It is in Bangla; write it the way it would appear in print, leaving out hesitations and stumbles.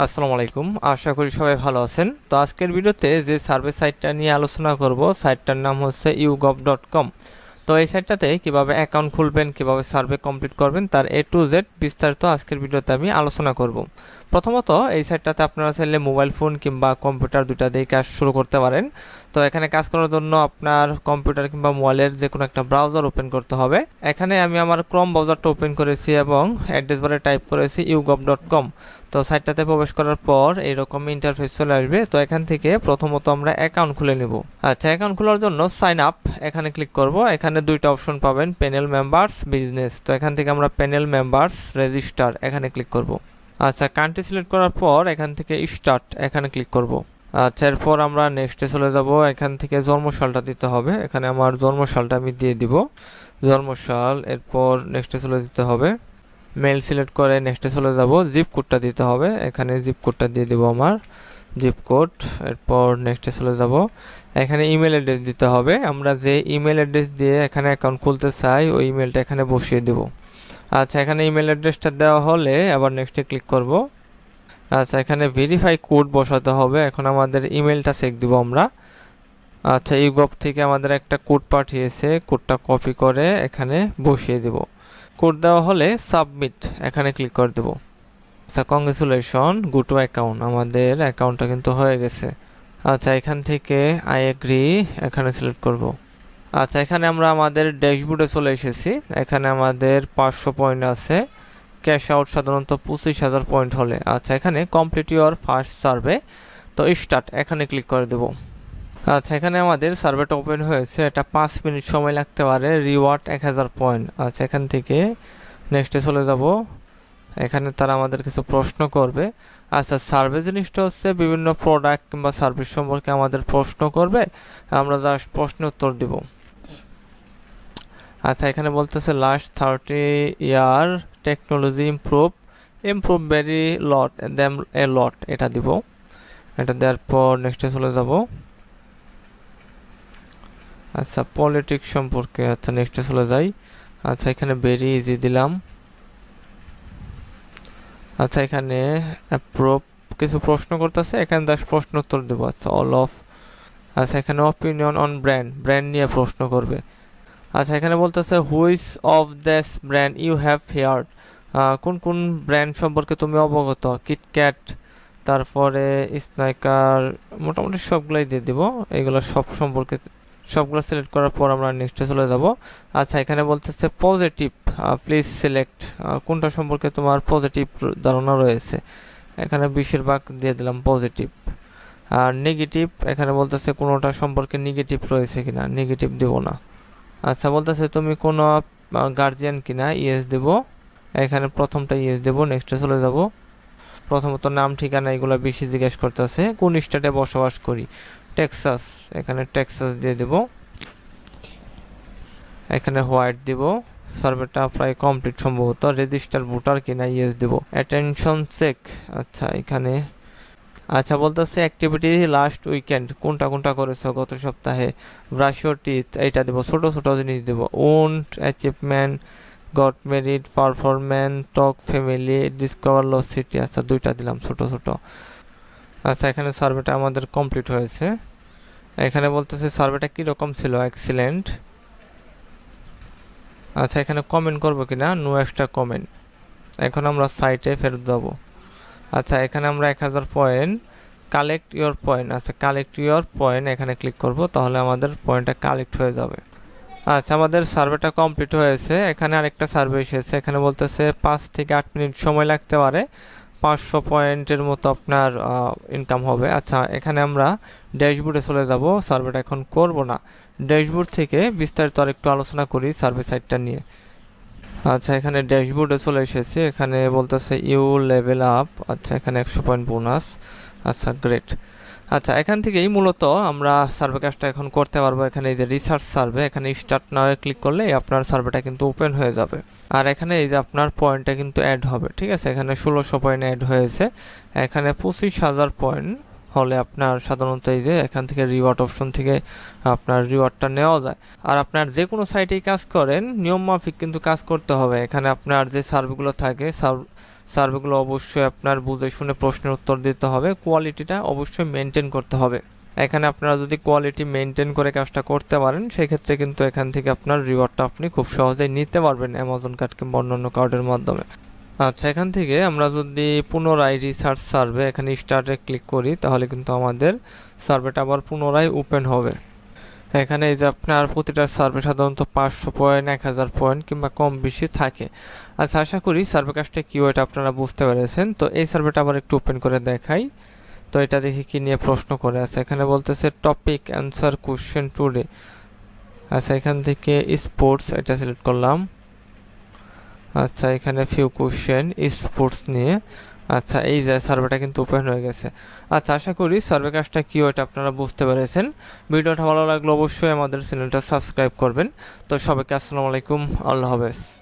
আসসালামু আলাইকুম, আশা করি সবাই ভালো আছেন। তো আজকের ভিডিওতে যে সার্ভে সাইটটা নিয়ে আলোচনা করব, সাইটটার নাম হচ্ছে YouGov.com। তো এই সাইটটাতে কিভাবে অ্যাকাউন্ট খুলবেন, কিভাবে সার্ভে কমপ্লিট করবেন, তার A to Z বিস্তারিত আজকের ভিডিওতে আমি আলোচনা করব। প্রথমত এই সাইটটাতে আপনারা চাইলে মোবাইল ফোন কিংবা কম্পিউটার দুইটা দিয়ে কাজ শুরু করতে পারেন। তো এখানে কাজ করার জন্য আপনার কম্পিউটার কিংবা মোবাইলের যে কোনো একটা ব্রাউজার ওপেন করতে হবে। এখানে আমি আমার ক্রোম ব্রাউজারটা ওপেন করেছি এবং অ্যাড্রেস বারে টাইপ করেছি YouGov.com। তো সাইটটাতে প্রবেশ করার পর এইরকম ইন্টারফেস চলে আসবে। তো এখান থেকে প্রথমত আমরা অ্যাকাউন্ট খুলে নিব। আচ্ছা, অ্যাকাউন্ট খোলার জন্য সাইন আপ এখানে ক্লিক করব। এখানে দুইটা অপশন পাবেন, প্যানেল মেম্বার্স, বিজনেস। তো এখান থেকে আমরা প্যানেল মেম্বার্স রেজিস্টার এখানে ক্লিক করব। আচ্ছা, কান্ট্রি সিলেক্ট করার পর এখান থেকে স্টার্ট এখানে ক্লিক করব। আচ্ছা, এরপর আমরা নেক্সটে চলে যাব। এখান থেকে জন্মসালটা দিতে হবে। এখানে আমার জন্মসালটা আমি দিয়ে দিব, জন্মসাল। এরপর নেক্সটে চলে দিতে হবে। মেল সিলেক্ট করে নেক্সটে চলে যাব। জিপ কোডটা দিতে হবে, এখানে জিপ কোডটা দিয়ে দিব আমার জিপ কোড। এরপর নেক্সটে চলে যাব। এখানে ইমেল অ্যাড্রেস দিতে হবে। আমরা যে ইমেল অ্যাড্রেস দিয়ে এখানে অ্যাকাউন্ট খুলতে চাই ওই ইমেলটা এখানে বসিয়ে দেব। আচ্ছা, এখানে ইমেল অ্যাড্রেসটা দেওয়া হলে আবার নেক্সটে ক্লিক করব। আচ্ছা, এখানে ভেরিফাই কোড বসাতে হবে। এখন আমাদের ইমেলটা চেক দিব আমরা। আচ্ছা, YouGov থেকে আমাদের একটা কোড পাঠিয়েছে, কোডটা কপি করে এখানে বসিয়ে দেব। কোড দেওয়া হলে সাবমিট এখানে ক্লিক করে দেব। আচ্ছা, কংগ্রেচুলেশন, গো টু অ্যাকাউন্ট, আমাদের অ্যাকাউন্টটা কিন্তু হয়ে গেছে। আচ্ছা, এখান থেকে আই এগ্রি এখানে সিলেক্ট করব। আচ্ছা, এখানে আমরা আমাদের ড্যাশবোর্ডে চলে এসেছি। এখানে আমাদের 500 পয়েন্ট আছে। ক্যাশ আউট সাধারণত 25,000 পয়েন্ট হলে। আচ্ছা, এখানে কমপ্লিট ইউর ফার্স্ট সার্ভে, তো স্টার্ট এখানে ক্লিক করে দেব। আচ্ছা, এখানে আমাদের সার্ভেটা ওপেন হয়েছে। এটা 5 মিনিট সময় লাগতে পারে। Reward 1000 point. আচ্ছা, এখান থেকে নেক্সটে চলে যাব। এখানে তারা আমাদের কিছু প্রশ্ন করবে। আচ্ছা, সার্ভে জিনিসটা হচ্ছে বিভিন্ন প্রোডাক্ট কিংবা সার্ভিস সম্পর্কে আমাদের প্রশ্ন করবে, আমরা জাস্ট প্রশ্নের উত্তর দিব। আচ্ছা, এখানে বলতেছে লাস্ট 30 ইয়ার টেকনোলজি ইমপ্রুভ ভেরি লট দেম এ লট, এটা দিব। এটা দেওয়ার পর নেক্সটে চলে যাব। আচ্ছা, পলিটিক্স সম্পর্কে, আচ্ছা নেক্সটে চলে যাই। আচ্ছা, এখানে ভেরি ইজি দিলাম। আচ্ছা, এখানে অ্যাপ্রুভ কিছু প্রশ্ন করতেছে, এখানে 10 প্রশ্ন উত্তর দেব। আচ্ছা, অল অফ। আচ্ছা, এখানে অপিনিয়ন অন ব্র্যান্ড নিয়ে প্রশ্ন করবে। আচ্ছা, এখানে বলতেছে which of this brand you have heard, কোন কোন ব্র্যান্ড সম্পর্কে তুমি অবগত। কিটক্যাট, তারপরে স্নাইকার, মোটামুটি সবগুলাই দিয়ে দিব। এগুলো সব সম্পর্কে সবগুলো সিলেক্ট করার পর আমরা নেক্সটে চলে যাব। আচ্ছা, এখানে বলতেছে পজিটিভ, প্লিজ সিলেক্ট, কোনটা সম্পর্কে তোমার পজিটিভ ধারণা রয়েছে। এখানে বেশিরভাগ দিয়ে দিলাম পজিটিভ। আর নেগেটিভ, এখানে বলতেছে কোনোটা সম্পর্কে নেগেটিভ রয়েছে কিনা, নেগেটিভ দেব না। আচ্ছা, বলতেছে তুমি কোনো গার্জিয়ান কিনা, ইয়েস দেব। এখানে প্রথমটা ইয়েস দেব। নেক্সটে চলে যাব। প্রথমত নাম ঠিকানা এগুলো বেশি জিজ্ঞেস করতেছে। কোন স্টেটে বসবাস করি, টেক্সাস, এখানে টেক্সাস দিয়ে দেব। এখানে হোয়াইট দিব। সার্ভেটা প্রায় কমপ্লিট সম্ভবত। রেজিস্টার ভোটার কিনা, ইয়েস দেব। অ্যাটেনশন চেক, আচ্ছা এখানে। আচ্ছা, বলতেছে অ্যাক্টিভিটি লাস্ট উইকেন্ড, কোনটা কোনটা করেছো গত সপ্তাহে। ব্রাশ ইউর টিথ, এইটা দেবো, ছোট ছোট জিনিস দেবো। Won't achievement, goat married, performance, talk family, discover loss city. আচ্ছা, দুইটা দিলাম ছোট ছোট। আচ্ছা, এখানে সার্ভেটা আমাদের কমপ্লিট হয়েছে। এখানে বলতেছে সার্ভেটা কীরকম ছিল, এক্সিলেন্ট। আচ্ছা, এখানে কমেন্ট করবো কিনা, নো এক্সট্রা কমেন্ট। এখন আমরা সাইটে ফেরত যাব। আচ্ছা, এখানে আমরা 1000 পয়েন্ট, কালেক্ট ইওর পয়েন্ট। আচ্ছা, কালেক্ট ইওর পয়েন্ট এখানে ক্লিক করব, তাহলে আমাদের পয়েন্টটা কালেক্ট হয়ে যাবে। আচ্ছা, আমাদের সার্ভেটা কমপ্লিট হয়েছে। এখানে আরেকটা সার্ভে এসেছে। এখানে বলতেছে 5 থেকে 8 মিনিট সময় লাগতে পারে, 500 পয়েন্টের মতো আপনার ইনকাম হবে। আচ্ছা, এখানে আমরা ড্যাশবোর্ডে চলে যাব। সার্ভেটা এখন করব না, ড্যাশবোর্ড থেকে বিস্তারিত আরেকটু আলোচনা করি সার্ভে সাইটটা নিয়ে। আচ্ছা, এখানে ড্যাশবোর্ডে চলে এসেছি। এখানে বলতেছে ইউ লেভেল আপ। আচ্ছা, এখানে 100 পয়েন্ট বোনাস। আচ্ছা, গ্রেট। আচ্ছা, এখান থেকেই মূলত আমরা সার্ভে কাজটা এখন করতে পারবো। এখানে এই যে রিসার্চ সার্ভে, এখানে স্টার্ট নাও ক্লিক করলে আপনার সার্ভেটা কিন্তু ওপেন হয়ে যাবে। আর এখানে এই যে আপনার পয়েন্টটা কিন্তু অ্যাড হবে, ঠিক আছে। এখানে 1600 পয়েন্ট অ্যাড হয়েছে। এখানে 25,000 পয়েন্ট হলে আপনার সাধারণত এই যে এখান থেকে রিওয়ার্ড অপশন থেকে আপনার রিওয়ার্ডটা নেওয়া যায়। আর আপনার যে কোনো সাইটেই কাজ করেন নিয়ম মাফিক কিন্তু কাজ করতে হবে। এখানে আপনার যে সার্ভেগুলো থাকে সার্ভেগুলো অবশ্যই আপনার বুঝে শুনে প্রশ্নের উত্তর দিতে হবে, কোয়ালিটিটা অবশ্যই মেনটেন করতে হবে। এখানে আপনারা যদি কোয়ালিটি মেনটেন করে কাজটা করতে পারেন সেক্ষেত্রে কিন্তু এখান থেকে আপনার রিওয়ার্ডটা আপনি খুব সহজেই নিতে পারবেন অ্যামাজন কার্ড কিংবা অন্যান্য কার্ডের মাধ্যমে। আচ্ছা, এখান থেকে আমরা যদি পুনরায় রিসার্চ সার্ভে এখানে স্টার্টে ক্লিক করি তাহলে কিন্তু আমাদের সার্ভেটা আবার পুনরায় ওপেন হবে। এখানে এই যে আপনার প্রতিটা সার্ভে সাধারণত 500 পয়েন্ট, 1000 পয়েন্ট কিংবা কম বেশি থাকে। আচ্ছা, আশা করি সার্ভে কাজটা কি ওইটা আপনারা বুঝতে পেরেছেন। তো এই সার্ভেটা আবার একটু ওপেন করে দেখাই। তো এটা দেখি কি নিয়ে প্রশ্ন করে আছে। এখানে বলতেছে টপিক অ্যান্সার কোশ্চেন টুডে। আচ্ছা, এখান থেকে স্পোর্টস এটা সিলেক্ট করলাম। আচ্ছা, এখানে ফিউ কোশ্চেন স্পোর্টস নিয়ে। আচ্ছা, এই যে সার্ভেটা কিন্তু ওপেন হয়ে গেছে। আচ্ছা, আশা করি সার্ভে কাজটা কি ওইটা আপনারা বুঝতে পেরেছেন। ভিডিওটা ভালো লাগলে অবশ্যই আমাদের চ্যানেলটা সাবস্ক্রাইব করবেন। তো সবাইকে আসসালামু আলাইকুম, আল্লাহ হাফেজ।